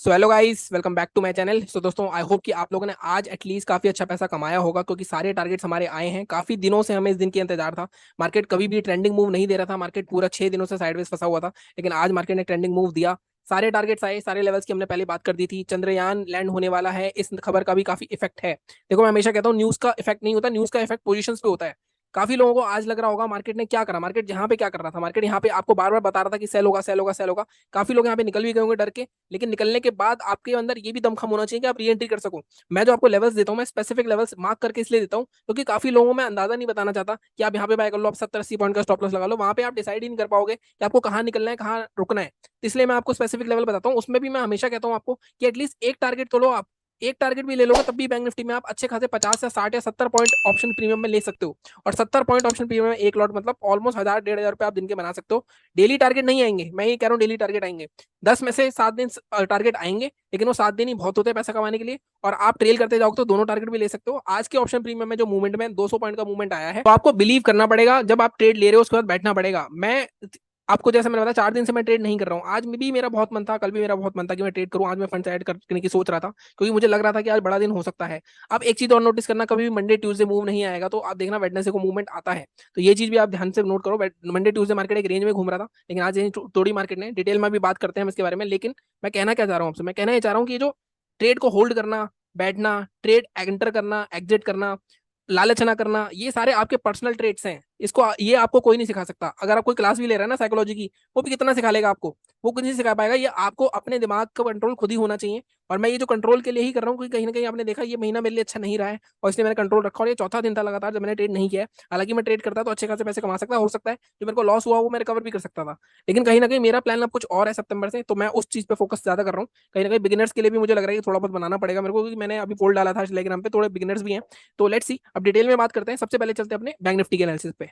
So hello guys, welcome back to my channel. So दोस्तों, I hope कि आप लोगों ने आज एटलीस्ट काफी अच्छा पैसा कमाया होगा, क्योंकि सारे टारगेट्स हमारे आए हैं। काफी दिनों से हमें इस दिन की इंतजार था। मार्केट कभी भी ट्रेंडिंग मूव नहीं दे रहा था। मार्केट पूरा 6 दिनों से साइडवेज फंसा हुआ था, लेकिन आज मार्केट ने ट्रेंडिंग मूव दिया। सारे टारगेट्स आए, सारे लेवल्स की हमने पहले बात कर दी थी। चंद्रयान लैंड होने वाला है, इस खबर का भी काफी इफेक्ट है। देखो, मैं हमेशा कहता हूँ न्यूज का इफेक्ट नहीं होता, न्यूज का इफेक्ट पोजीशंस पे होता है। काफी लोगों को आज लग रहा होगा मार्केट ने क्या करा। मार्केट जहां पे क्या कर रहा था, मार्केट यहाँ पे आपको बार बार बता रहा था कि सेल होगा, सेल होगा, सेल होगा। काफी लोग यहाँ पे निकल भी गए होंगे डर के। लेकिन निकलने के बाद आपके अंदर ये भी दमखम होना चाहिए कि आप री एंट्री कर सको। मैं जो आपको लेवल्स देता हूँ, मैं स्पेसिफिक लेवल्स मार्क करके इसलिए देता हूँ क्योंकि काफी लोगों में अंदाजा नहीं बताना चाहता कि आप यहाँ पे बाय कर लो, आप 70-80 पॉइंट का स्टॉप लॉस लगा लो। वहां पे आप डिसाइड ही नहीं कर पाओगे कि आपको कहाँ निकलना है, कहाँ रुकना है। तो इसलिए मैं आपको स्पेसिफिक लेवल बताता हूँ। उसमें भी मैं हमेशा कहता हूँ आपको कि एटलीस्ट एक टारगेट तो लो आप। एक टारगेट भी ले लोगे तब भी बैंक निफ्टी में आप अच्छे खासे 50 या 60 या 70 पॉइंट ऑप्शन प्रीमियम में ले सकते हो। और 70 पॉइंट ऑप्शन प्रीमियम में एक लॉट मतलब ऑलमोस्ट 1000-1500 रुपए आप दिन के बना सकते हो। डेली टारगेट नहीं आएंगे, मैं ये कह रहा हूँ, डेली टारगेट आएंगे। 10 में से 7 दिन टारगेट आएंगे, लेकिन वो 7 दिन ही बहुत होते हैं पैसा कमाने के लिए। और आप ट्रेल करते जाओगे तो दोनों टारगेट भी ले सकते हो। आज के ऑप्शन प्रीमियम में जो मूवमेंट में 200 पॉइंट का मूवमेंट आया है, तो आपको बिलीव करना पड़ेगा। जब आप ट्रेड ले रहे हो उसके बाद बैठना पड़ेगा। मैं आपको जैसे मैंने बताया, 4 दिन से मैं ट्रेड नहीं कर रहा हूँ। आज में भी मेरा बहुत मन था, कल भी मेरा बहुत मन था कि मैं ट्रेड करूँ। आज मैं फंड ऐड करने की सोच रहा था, क्योंकि मुझे लग रहा था कि आज बड़ा दिन हो सकता है। अब एक चीज और नोटिस करना, कभी भी मंडे ट्यूसडे मूव नहीं आएगा तो आप देखना वेडनेसडे को मूवमेंट आता है। तो ये चीज भी आप ध्यान से नोट करो। मंडे ट्यूसडे मार्केट एक रेंज में घूम रहा था, लेकिन आज तोड़ी मार्केट ने। डिटेल में भी बात करते हैं हम इसके बारे में। लेकिन मैं कहना क्या चाह रहा हूँ आपसे, मैं कहना ये चाह रहा हूँ कि ये जो ट्रेड को होल्ड करना, बैठना, ट्रेड एंटर करना, एग्जिट करना, लालच ना करना, ये सारे आपके पर्सनल ट्रेड्स हैं। इसको ये आपको कोई नहीं सिखा सकता। अगर आप कोई क्लास भी ले रहा है ना साइकोलॉजी की, वो भी कितना सिखा लेगा आपको, वो कुछ नहीं सिखा पाएगा। ये आपको अपने दिमाग का कंट्रोल खुद ही होना चाहिए। और मैं ये जो कंट्रोल के लिए ही कर रहा हूँ, क्योंकि कहीं ना कहीं आपने देखा ये महीना मेरे लिए अच्छा नहीं रहा है, और इसलिए मैंने कंट्रोल रखा। और ये चौथा दिन था लगातार जब मैंने ट्रेड नहीं किया है। हालांकि मैं ट्रेड करता तो अच्छे खासे पैसे कमा सकता, हो सकता है जो मेरे को लॉस हुआ वो मैं रिकवर भी कर सकता था। लेकिन कहीं ना कहीं मेरा प्लान अब कुछ और है सितंबर से, तो मैं उस चीज पे फोकस ज्यादा कर रहा हूँ। कहीं ना कहीं बिगिनर्स के लिए भी मुझे लग रहा है कि थोड़ा बहुत बनाना पड़ेगा मेरे को, क्योंकि मैंने अभी पोल डाला था टेलीग्राम पे, थोड़े बिगिनर्स भी हैं। तो लेट्स सी, अब डिटेल में बात करते हैं। सबसे पहले चलते हैं अपने बैंक निफ्टी के एनालिसिस पे।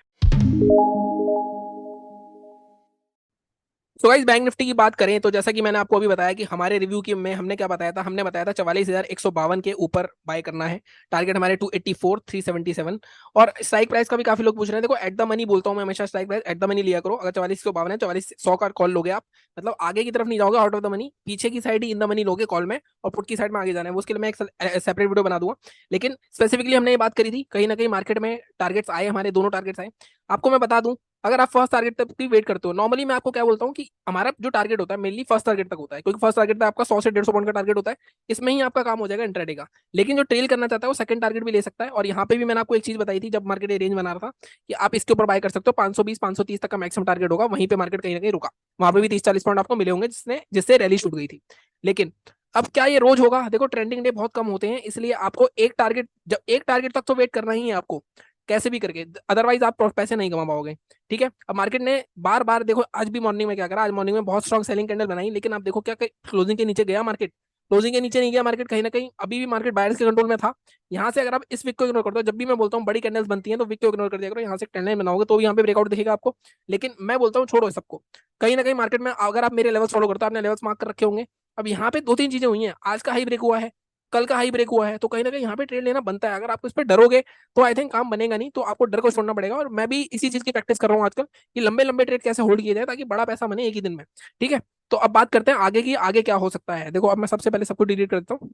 तो गाइस, बैंक निफ्टी की बात करें तो जैसा कि मैंने आपको अभी बताया कि हमारे रिव्यू की में हमने क्या बताया था, हमने बताया था 44,152 के ऊपर बाय करना है। टारगेट हमारे 284,377। और स्ट्राइक प्राइस का भी काफी लोग पूछ रहे हैं। देखो, एट द मनी बोलता हूं मैं हमेशा, strike price at the money लिया करो। अगर 44,152 है, 44,100 का कॉल लोगे आप, मतलब आगे की तरफ नहीं जाओगे आउट ऑफ द मनी, पीछे की side he in the money लोगे कॉल में, और पुट की साइड में आगे जाना है। वो उसके लिए मैं एक सेपरेट वीडियो बना दूंगा। लेकिन स्पेसिफिकली हमने ये बात करी थी, कहीं ना कहीं मार्केट में टारगेट्स आए, हमारे दोनों टारगेट्स आए। आपको मैं बता दूं, अगर आप फर्स्ट टारगेट तक की वेट करते हो, नॉर्मली मैं आपको क्या बोलता हूँ कि हमारा जो टारगेट होता है मेनली फर्स्ट टारगेट तक होता है, क्योंकि फर्स्ट टारगेट तक आपका 100 से 150 पॉइंट का टारगेट होता है। इसमें ही आपका काम हो जाएगा इंट्राडे का। लेकिन जो ट्रेल करना चाहता है वो सेकंड टारगेट भी ले सकता है। और यहाँ पे भी मैंने आपको एक चीज बताई थी जब मार्केट रेंज बना रहा था, कि आप इसके ऊपर बाय कर सकते हो। 520-530 तक का मैक्सिमम टारगेट होगा, वहीं पे मार्केट कहीं ना कहीं रुका। वहां पे भी 30-40 पॉइंट आपको मिले होंगे जिससे रैली छूट गई थी। लेकिन अब क्या ये रोज होगा? देखो, ट्रेंडिंग डे बहुत कम होते हैं, इसलिए आपको एक टारगेट, जब एक टारगेट तक तो वेट करना ही है आपको, कैसे भी करके। अदरवाइज आप पैसे नहीं कमा पाओगे। ठीक है, अब मार्केट ने बार बार, देखो आज भी मॉर्निंग में क्या करा, आज मॉर्निंग में बहुत स्ट्रॉन्ग सेलिंग कैंडल बनाई, लेकिन आप देखो क्या क्लोजिंग के नीचे गया मार्केट। क्लोजिंग के नीचे नहीं गया मार्केट, कहीं ना कहीं अभी भी मार्केट बायर्स के कंट्रोल में था। यहाँ से अगर आप इस वीक को इग्नोर करते हो, जब भी मैं बोलता हूँ बड़ी कैंडल्स बनती हैं तो वीक को इग्नोर कर दिया करो। यहाँ से कैंडल बनाओगे तो यहाँ पे ब्रेकआउट दिखेगा आपको। लेकिन मैं बोलता हूँ छोड़ो सबको। कहीं ना कहीं मार्केट में अगर आप मेरे लेवल्स फॉलो करते हो, आपने लेवल्स मार्क कर रखे होंगे। अब यहाँ पे 2-3 चीजें हुई हैं। आज का हाई ब्रेक हुआ है, कल का हाई ब्रेक हुआ है, तो कहीं ना कहीं यहाँ पे ट्रेड लेना बनता है। अगर आप इस पर डरोगे तो आई थिंक काम बनेगा नहीं। तो आपको डर को छोड़ना पड़ेगा। और मैं भी इसी चीज की प्रैक्टिस कर रहा हूँ आजकल, कि लंबे लंबे ट्रेड कैसे होल्ड किए जाए ताकि बड़ा पैसा बने एक ही दिन में। ठीक है, तो अब बात करते हैं आगे की, आगे क्या हो सकता है। देखो, अब मैं सबसे पहले सबको डिलीट करता हूँ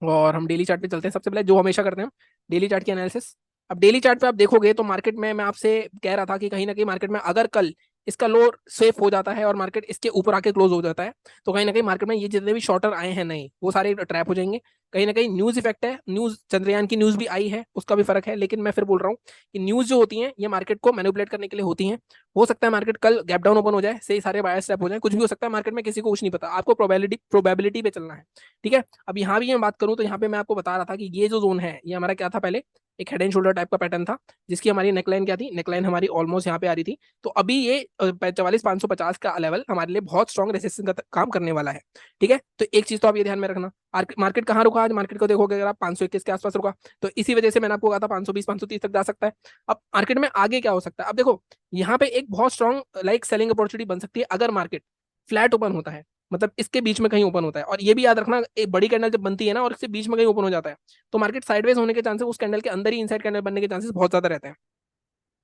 और हम डेली चार्ट पे चलते हैं। सबसे पहले जो हमेशा करते हैं हम, डेली चार्ट की एनालिसिस। अब डेली चार्ट पे आप देखोगे तो मार्केट में, मैं आपसे कह रहा था कि कहीं ना कहीं मार्केट में अगर कल इसका लो सेफ हो जाता है और मार्केट इसके ऊपर आके क्लोज हो जाता है, तो कहीं ना कहीं मार्केट में ये जितने भी शॉर्टर आए हैं नहीं, वो सारे ट्रैप हो जाएंगे। कहीं ना कहीं न्यूज इफेक्ट है, न्यूज चंद्रयान की न्यूज भी आई है, उसका भी फर्क है। लेकिन मैं फिर बोल रहा हूँ कि न्यूज जो होती है ये मार्केट को मैनिपुलेट करने के लिए होती है। हो सकता है मार्केट कल गैप डाउन ओपन हो जाए, से ही सारे बायर्स ट्रैप हो जाए, कुछ भी हो सकता है मार्केट में, किसी को कुछ नहीं पता। आपको प्रोबेबिलिटी पे चलना है। ठीक है, अब यहाँ भी मैं बात करूँ तो यहाँ पे मैं आपको बता रहा था कि ये जो जोन है ये हमारा क्या था पहले, एक हेड एंड शोल्डर टाइप का पैटर्न था, जिसकी हमारी नेकलाइन क्या थी, नेकलाइन हमारी ऑलमोस्ट यहाँ पे आ रही थी। तो अभी ये 44,550 का लेवल हमारे लिए बहुत स्ट्रॉन्ग रेसिस्टेंस का काम करने वाला है। ठीक है, तो एक चीज तो आप ये ध्यान में रखना। मार्केट कहाँ रुका आज? मार्केट को देखोगे अगर आप 521 के आसपास रुका, तो इसी वजह से मैंने आपको कहा था 520-530 तक जा सकता है। अब मार्केट में आगे क्या हो सकता है? अब देखो, यहाँ पे एक बहुत स्ट्रॉन्ग लाइक सेलिंग अपॉर्चुनिटी बन सकती है अगर मार्केट फ्लैट ओपन होता है, मतलब इसके बीच में कहीं ओपन होता है। और ये भी याद रखना, एक बड़ी कैंडल जब बनती है ना और इसके बीच में कहीं ओपन हो जाता है, तो मार्केट साइडवेज होने के चांसेस, उस कैंडल के अंदर ही इनसाइड कैंडल बनने के चांसेस बहुत ज्यादा रहते हैं।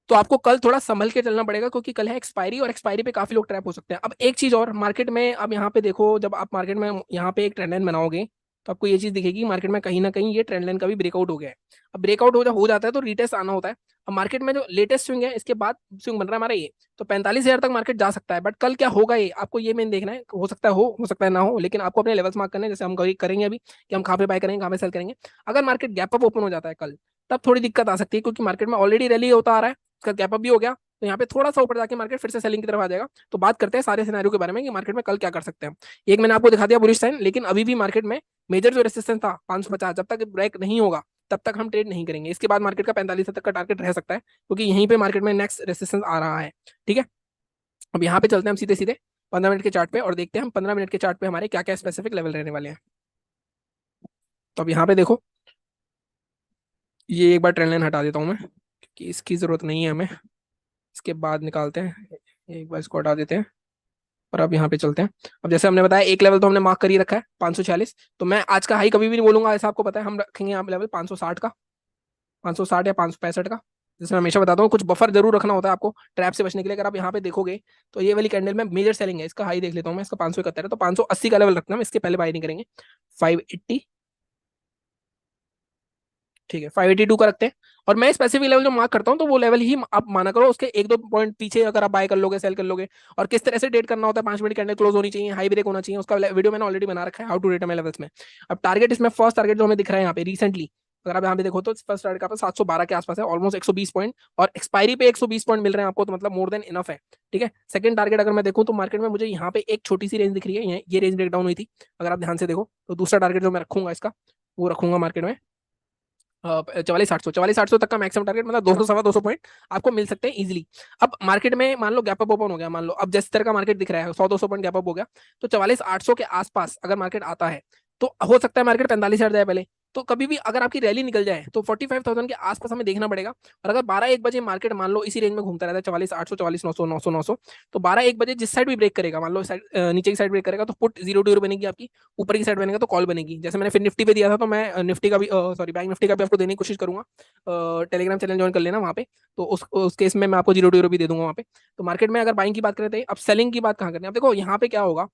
तो आपको कल थोड़ा संभल के चलना पड़ेगा, क्योंकि कल है एक्सपायरी, और एक्सपायरी पे काफी लोग ट्रैप हो सकते हैं। अब एक चीज और मार्केट में, अब यहाँ पे देखो, जब आप मार्केट में यहाँ पे एक ट्रेंड लाइन बनाओगे तो आपको ये चीज दिखेगी मार्केट में कहीं ना कहीं ये ट्रेंड लाइन का भी ब्रेकआउट हो गया है। अब ब्रेकआउट हो जाता है तो रिटेस्ट आना होता है। अब मार्केट में जो लेटेस्ट स्विंग है, इसके बाद स्विंग बन रहा है हमारा ये, तो 45,000 तक मार्केट जा सकता है। बट कल क्या होगा ये आपको ये मेन देखना है। हो सकता है हो सकता है ना हो, लेकिन आपको अपने लेवल्स मार्क करने हैं, जैसे हम करेंगे अभी कि हम कहाँ पे बाय करेंगे, कहाँ पे सेल करेंगे। अगर मार्केट गैप अप ओपन हो जाता है कल, तब थोड़ी दिक्कत आ सकती है, क्योंकि मार्केट में ऑलरेडी रैली होता आ रहा है, उसका गैप अप भी हो गया, तो यहाँ पे थोड़ा सा ऊपर जाके मार्केट फिर से सेलिंग की तरफ आ जाएगा। तो बात करते हैं सारे सिनेरियो के बारे में कि मार्केट में कल क्या कर सकते हैं। एक मैंने आपको दिखा दिया बुलिश साइन, लेकिन अभी भी मार्केट में मेजर जो रेसिस्टेंस था 550, जब तक ब्रेक नहीं होगा तब तक हम ट्रेड नहीं करेंगे। इसके बाद मार्केट का 45 तक का टारगेट रह सकता है, क्योंकि यहीं पे मार्केट में नेक्स्ट रेसिस्टेंस आ रहा है। ठीक है, अब यहाँ पे चलते हैं हम सीधे सीधे 15 मिनट के चार्ट पे, और देखते हैं हम 15 मिनट के चार्ट पे हमारे क्या क्या स्पेसिफिक लेवल रहने वाले हैं। तो अब यहाँ पे देखो, ये एक बार ट्रेंड लाइन हटा देता हूँ मैं, क्योंकि इसकी जरूरत नहीं है हमें। इसके बाद निकालते हैं, एक बार इसको हटा देते हैं, और अब यहाँ पे चलते हैं। अब जैसे हमने बताया एक लेवल तो हमने मार्क कर ही रखा है 546, तो मैं आज का हाई कभी भी नहीं बोलूंगा, ऐसा आपको पता है। हम रखेंगे यहाँ पे लेवल 560 का, 560 या 565 का। जैसे मैं हमेशा बताता हूँ, कुछ बफर जरूर रखना होता है आपको ट्रैप से बचने के लिए। अगर आप यहाँ पे देखोगे तो ये वाली कैंडल में मेजर सेलिंग है, इसका हाई देख लेता हूँ मैं, इसका 571 है, तो 580 का लेवल रखना, हम इसके पहले बाय नहीं करेंगे। 580, ठीक है, 582 का रखते हैं। और मैं स्पेसिफिक लेवल जो मार्क करता हूँ तो वो लेवल ही आप माना करो, उसके एक दो पॉइंट पीछे अगर आप बाय कर लोगे, सेल कर लोगे। और किस तरह से डेट करना होता है, 5 मिनट कैंडल क्लोज होनी चाहिए, हाई ब्रेक होना चाहिए, उसका वीडियो मैंने ऑलरेडी बना रखा है, how to date my levels में। अब टारगेट इसमें फर्स्ट टारगेट जो हमें दिख रहा है यहाँ पे रिसेंटली, अगर आप यहाँ पे देखो तो फर्स्ट टारगेट का 712 के आसपास है, ऑलमोस्ट 120 पॉइंट, और एक्सपायरी पे 120 पॉइंट मिल रहे हैं आपको, तो मतलब मोर देन इनफ है। ठीक है, सेकंड टारगेट अगर मैं देखूँ तो मार्केट में मुझे यहाँ पे एक छोटी सी रेंज दिख रही है, ये रेंज ब्रेकडाउन हुई थी, अगर आप ध्यान से देखो। तो दूसरा टारगेट जो मैं रखूंगा इसका, वो रखूंगा मार्केट में 44,800 तक का मैक्सिमम टारगेट, मतलब 200 सवा 200 पॉइंट आपको मिल सकते हैं इजीली। अब मार्केट में मान लो गैप अप ओपन हो गया, मान लो अब जिस तरह का मार्केट दिख रहा है 100-200 पॉइंट गैप अप हो गया, तो 44,800 के आसपास अगर मार्केट आता है तो हो सकता है मार्केट 45,000 जाए पहले। तो कभी भी अगर आपकी रैली निकल जाए तो 45,000 के आसपास हमें देखना पड़ेगा। और अगर 12-1 बजे मार्केट मान लो इसी रेंज में घूमता रहता है, 44,800, 44,900, 900, तो 12-1 बजे जिस साइड भी ब्रेक करेगा, मान लो साइड नीचे की साइड ब्रेक करेगा तो पुट 0 बनेगी आपकी, ऊपर की साइड बनेगा तो कॉल बनेगी। जैसे मैंने फिर निफ्टी पे दिया था, तो मैं निफ्टी का भी सॉरी बैंक निफ्टी का भी आपको देने की कोशिश करूंगा। टेलीग्राम चैनल ज्वाइन कर लेना वहाँ पे, तो उस केस में मैं आपको 0 भी दे दूंगा वहाँ पे। तो मार्केट में अगर बाइंग की बात करें, अब सेलिंग की बात कहाँ करनी है। अब देखो यहाँ पे क्या होगा,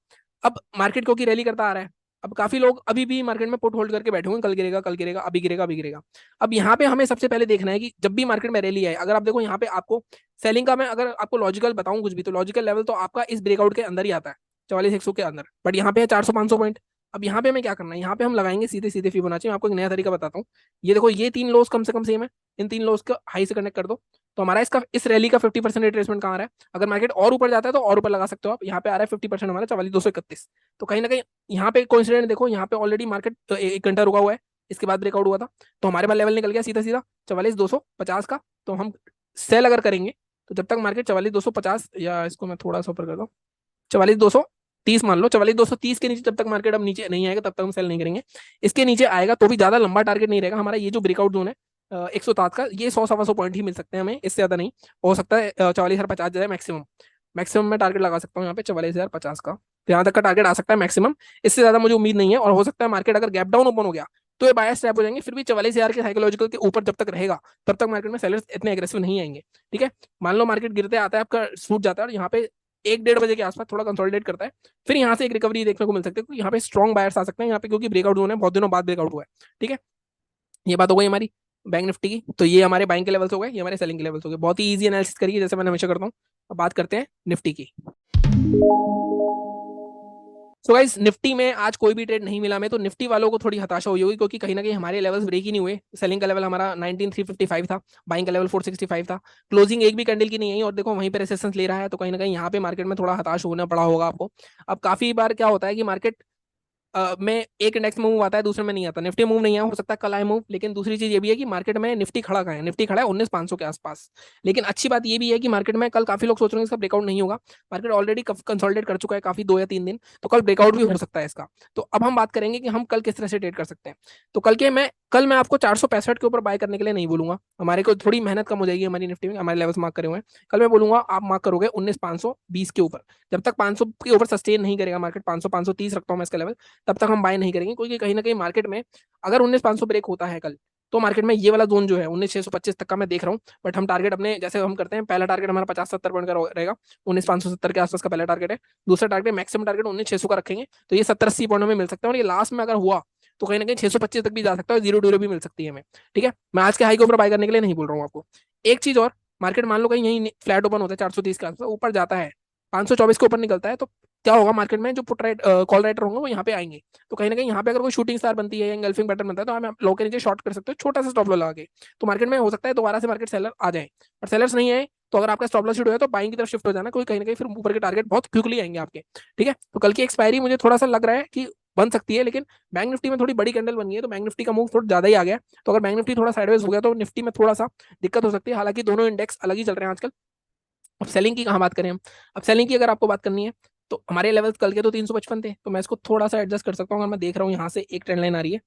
अब मार्केट क्योंकि रैली करता आ रहा है, अब काफी लोग अभी भी मार्केट में पुट होल्ड करके बैठे होंगे, कल गिरेगा कल गिरेगा, अभी गिरेगा अभी गिरेगा। अब यहाँ पे हमें सबसे पहले देखना है कि जब भी मार्केट में रैली आए, अगर आप देखो यहाँ पे आपको सेलिंग का, मैं अगर आपको लॉजिकल बताऊं कुछ भी, तो लॉजिकल लेवल तो आपका इस ब्रेकआउट के अंदर ही आता है, 44,100 के अंदर। बट यहाँ पे है 400-500 पॉइंट। अब यहाँ पे हमें क्या करना है, यहाँ पे हम लगाएंगे सीधे सीधे फिबोनाची। मैं आपको एक नया तरीका बताता हूँ। ये देखो, ये 3 लोस कम से कम सेम है, इन 3 लोस का हाई से कनेक्ट कर दो, तो हमारा इसका इस रैली का 50% रिट्रेसमेंट कहाँ आ रहा है। अगर मार्केट और ऊपर जाता है तो और ऊपर लगा सकते हो आप, यहाँ पे आ रहा है 50% हमारा 44,231। तो कहीं ना कहीं यहाँ पे कोइंसिडेंट देखो, यहाँ पे ऑलरेडी मार्केट 1 घंटा रुका हुआ है, इसके बाद ब्रेकआउट हुआ था, तो हमारे पास लेवल निकल गया सीधा सीधा 44,250 का। तो हम सेल अगर करेंगे तो जब तक मार्केट 44,250, या इसको मैं थोड़ा सा ऊपर कर दूं, 44,230 मान लो, 44,230 के नीचे जब तक मार्केट अब नीचे नहीं आएगा तब तक हम सेल नहीं करेंगे। इसके नीचे आएगा तो भी ज्यादा लंबा टारगेट नहीं रहेगा हमारा, ये जो ब्रेकआउट जोन है 107 का, ये 100-125 पॉइंट ही मिल सकते हैं हमें, इससे ज्यादा नहीं। हो सकता है 44,050 जाए मैक्सिमम। मैक्सिमम मैं टारगेट लगा सकता हूँ यहाँ पे 44,050 का, तो यहाँ तक का टारगेट आ सकता है मैक्सिमम। इससे ज्यादा मुझे उम्मीद नहीं है, और हो सकता है मार्केट अगर गैप डाउन ओपन हो गया तो ये बायस ट्रैप हो जाएंगे। फिर भी 44,000 के साइकोलॉजिकल के ऊपर जब तक रहेगा तब तक मार्केट में सेलर्स इतने एग्रेसिव नहीं आएंगे। ठीक है, मान लो मार्केट गिरते आता है, आपका सूट जाता है, और यहाँ पे 1-1:30 बजे के आसपास थोड़ा कंसोलिडेट करता है, फिर यहाँ से एक रिकवरी देखने को मिल सकती है, क्योंकि यहाँ पे स्ट्रॉन्ग बायर्स आ सकते हैं यहाँ पे, क्योंकि ब्रेकआउट जोन है, बहुत दिनों बाद ब्रेकआउट हुआ है। ठीक है, ये बात हो गई हमारी बैंक निफ्टी की। तो ये हमारे बाइंग के लेवल्स हो गए, ये हमारे सेलिंग के लेवल्स हो गए। बहुत ही इजी एनालिसिस करिए जैसे मैंने हमेशा करता हूँ। अब बात करते हैं निफ्टी की। सो गाइस, निफ्टी में आज कोई भी ट्रेड नहीं मिला हमें, तो निफ्टी वालों को थोड़ी हताशा हुई होगी, क्योंकि कहीं ना कहीं हमारे लेवल्स ब्रेक ही नहीं हुए। सेलिंग का लेवल हमारा 19,355 था, बाइंग का लेवल 465 था, क्लोजिंग एक भी कैंडल की नहीं आई, और देखो वहीं पे रेसिस्टेंस ले रहा है, तो कहीं ना कहीं यहाँ पे मार्केट में थोड़ा हताश होना पड़ा होगा आपको। अब काफी बार क्या होता है कि मार्केट में एक इंडेक्स में मूव आता है, दूसरे में नहीं आता। निफ्टी मूव नहीं आया, हो सकता है कल आए मूव। लेकिन दूसरी चीज ये भी है कि मार्केट में निफ्टी खड़ा कहाँ है, निफ्टी खड़ा है 19,500 के आसपास। लेकिन अच्छी बात ये भी है कि मार्केट में कल काफी लोग सोच रहे हैं इसका ब्रेकआउट नहीं होगा, मार्केट ऑलरेडी कंसोलिडेट कर चुका है काफी 2 या 3 दिन, तो कल ब्रेकआउट भी हो सकता है इसका। तो अब हम बात करेंगे कि हम कल किस तरह से ट्रेड कर सकते हैं। तो कल मैं आपको 465 के ऊपर बाय करने के लिए नहीं बोलूंगा, हमारे को थोड़ी मेहनत कम हो जाएगी हमारी निफ्टी में, हमारे लेवल्स मार्क करे हुए हैं। कल मैं बोलूंगा आप मार्क करोगे 19,520 के ऊपर। जब तक 500 के ऊपर सस्टेन नहीं करेगा मार्केट, 500-530 रखता हूँ मैं इसका लेवल, तब तक हम बाय नहीं करेंगे, क्योंकि कहीं ना कहीं मार्केट में अगर 19,500 ब्रेक होता है कल, तो मार्केट में ये वाला जोन जो है 19,625 तक का मैं देख रहा हूँ। बट हम टारगेट अपने जैसे हम करते हैं, पहला टारगेट हमारा 50-70 पॉइंट का रहेगा, 19,570 के आसपास का पहला टारगेट है। दूसरा टारगेट मैक्सिमम टारगेट 19,600 का रखेंगे, तो ये 70-80 पॉइंट में मिल सकता है। और ये लास्ट में अगर हुआ तो कहीं ना कहीं 625 तक भी जा सकता है, जीरो ड्यूरो भी मिल सकती है हमें। ठीक है, मैं आज के हाई के ऊपर बाय करने के लिए नहीं बोल रहा हूँ आपको। एक चीज और, मार्केट मान लो कहीं यही फ्लैट ओपन होता है 430 के आसपास, ऊपर जाता है 524 के ऊपर निकलता है, तो क्या होगा मार्केट में, जो पुट राइट कॉल राइटर होंगे वो यहाँ पे आएंगे। तो कहीं ना कहीं यहाँ पे अगर कोई शूटिंग स्टार बनती है या एंगल्फिंग पैटर्न बनता है, तो हम लो के नीचे शॉर्ट कर सकते हो छोटा सा स्टॉप लॉस लगा के। तो मार्केट में हो सकता है दोबारा से मार्केट सेलर आ जाए, पर सेलर्स नहीं आए तो अगर आपका स्टॉप लॉस शूट हो तो बाइंग की तरफ शिफ्ट हो जाना, कोई कहीं ना कहीं फिर ऊपर के टारगेट बहुत क्विकली आएंगे आपके। ठीक है, तो कल की एक्सपायरी मुझे थोड़ा सा लग रहा है कि बन सकती है, लेकिन बैंक निफ्टी में थोड़ी बड़ी कैंडल बन गई है, तो बैंक निफ्टी का मूव थोड़ा ज्यादा ही आ गया। तो अगर बैंक निफ्टी थोड़ा साइडवेज हो गया तो निफ्टी में थोड़ा सा दिक्कत हो सकती है। हालांकि दोनों इंडेक्स अलग ही चल रहे हैं आजकल। अब सेलिंग की कहाँ बात करें हम, अब सेलिंग की अगर आपको बात करनी है, तो हमारे लेवल्स कल के तो 355 थे, तो मैं इसको थोड़ा सा एडजस्ट कर सकता हूँ। अगर मैं देख रहा हूँ यहाँ से एक ट्रेंड लाइन आ रही है।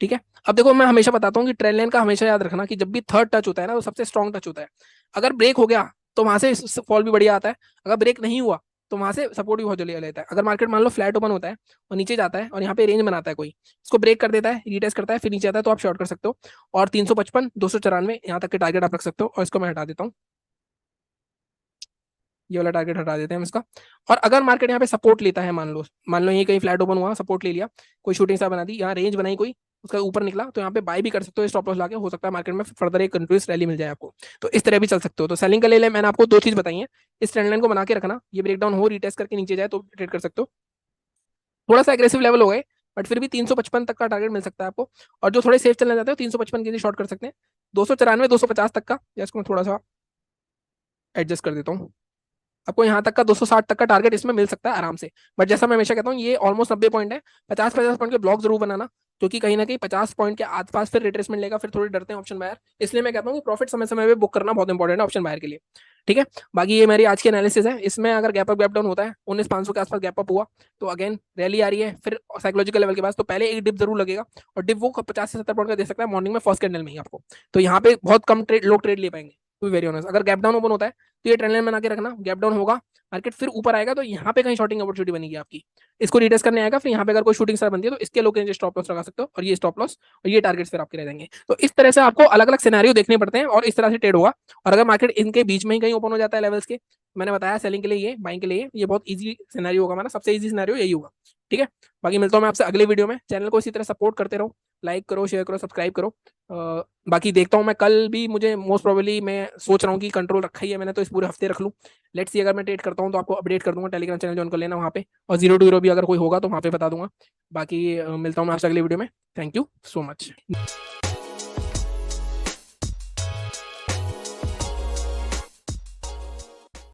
ठीक है, अब देखो मैं हमेशा बताता हूँ कि ट्रेंड लाइन का हमेशा याद रखना कि जब भी थर्ड टच होता है ना, वो सबसे स्ट्रॉन्ग टच होता है। अगर ब्रेक हो गया तो वहां से फॉल भी बढ़िया आता है, अगर ब्रेक नहीं हुआ तो वहां से सपोर्ट भी बहुत जल्दी लेता है। अगर मार्केट मान लो फ्लैट ओपन होता है और नीचे जाता है और यहाँ पे रेंज बनाता है कोई, इसको ब्रेक कर देता है, रीटेस्ट करता है, फिर नीचे आता है, तो आप शॉर्ट कर सकते हो। और 355 294 यहाँ तक के टारगेट आप रख सकते हो, और इसको मैं हटा देता हूँ, ये वाला टारगेट हटा देते हैं हम इसका। और अगर मार्केट यहाँ पे सपोर्ट लेता है, मान लो ये कहीं फ्लैट ओपन हुआ, सपोर्ट ले लिया, कोई शूटिंग स्टार बना दी, यहाँ रेंज बनाई कोई, उसका ऊपर निकला, तो यहाँ पे बाय भी कर सकते हो स्टॉप लॉस लाके, हो सकता है मार्केट में फर्दर एक कंटिन्यूस रैली मिल जाए आपको। तो इस तरह भी चल सकते हो। तो सेलिंग का ले ले, मैंने आपको दो चीज बताई है, इस ट्रेंड लाइन को बना के रखना, ये ब्रेकडाउन हो रिटेस्ट करके नीचे जाए तो ट्रेड कर सकते हो। थोड़ा सा एग्रेसिव लेवल हो गए, बट फिर भी 355 तक का टारगेट मिल सकता है आपको। और जो थोड़े सेफ चलना चाहते हो 355 के लिए शॉर्ट कर सकते हैं। 294 250 तक का, या इसको मैं थोड़ा सा एडजस्ट कर देता हूँ, आपको यहाँ तक का 260 तक का टारगेट इसमें मिल सकता है आराम से। बट जैसा मैं हमेशा कहता हूँ, ये ऑलमोस्ट 90 पॉइंट है, 50-50 पॉइंट के ब्लॉक जरूर बनाना, क्योंकि कहीं ना कहीं 50 पॉइंट के आसपास फिर रिट्रेसमेंट लेगा, फिर थोड़ी डरते हैं ऑप्शन बायर। इसलिए मैं कहता हूँ कि प्रॉफिट समय समय पे बुक करना बहुत इंपॉर्टेंट है ऑप्शन बायर के लिए। ठीक है, बाकी ये मेरी आज की एनालिसिस है। इसमें अगर गैप अप गैप डाउन होता है 19,500 के आसपास गैप अप हुआ, तो अगेन रैली आ रही है, फिर साइकोलॉजिकल लेवल के पास, तो पहले एक डिप जरूर लगेगा, और डिप वो 50 से 70 पॉइंट का दे सकता है मॉर्निंग में फर्स्ट कैंडल में ही आपको। तो यहाँ पे बहुत कम ट्रेड, लोग ट्रेड ले पाएंगे, टू बी वेरी ऑनेस्ट। अगर गैप डाउन ओपन होता है तो ये ट्रेंड लाइन बना के रखना, गैप डाउन होगा, मार्केट फिर ऊपर आएगा, तो यहाँ पे कहीं शॉर्टिंग अपॉर्चुनिटी बनेगी आपकी, इसको रिटेस्ट करने आएगा, फिर यहाँ पे अगर कोई शूटिंग स्टार बनती है तो इसके लोग स्टॉप लॉस लगा सकते हो, और ये स्टॉप लॉस और ये टारगेट्स फिर आपके रह जाएंगे। तो इस तरह से आपको अलग अलग सिनेरियो देखने पड़ते हैं, और इस तरह से ट्रेड होगा। और अगर मार्केट इनके बीच में ही कहीं ओपन हो जाता है लेवल्स के, मैंने बताया सेलिंग के लिए ये, बाइंग के लिए ये बहुत ईजी सिनेरियो होगा, हमारा सबसे ईजी सिनेरियो यही होगा। ठीक है, बाकी मिलता हूँ मैं आपसे अगले वीडियो में। चैनल को इसी तरह सपोर्ट करते रहो, लाइक करो, शेयर करो, सब्सक्राइब करो। बाकी देखता हूँ मैं कल भी, मुझे मोस्ट प्रोबेबली मैं सोच रहा हूँ कि कंट्रोल रखा ही है मैंने, तो इस पूरे हफ्ते रख लूँ। लेट्स सी, अगर मैं ट्रेड करता हूँ तो आपको अपडेट कर दूंगा, टेलीग्राम चैनल ज्वाइन कर लेना वहाँ पे, और जीरो टू जीरो भी अगर कोई होगा तो वहाँ पे बता दूंगा। बाकी मिलता हूँ मैं आपसे अगले वीडियो में। Thank you so much.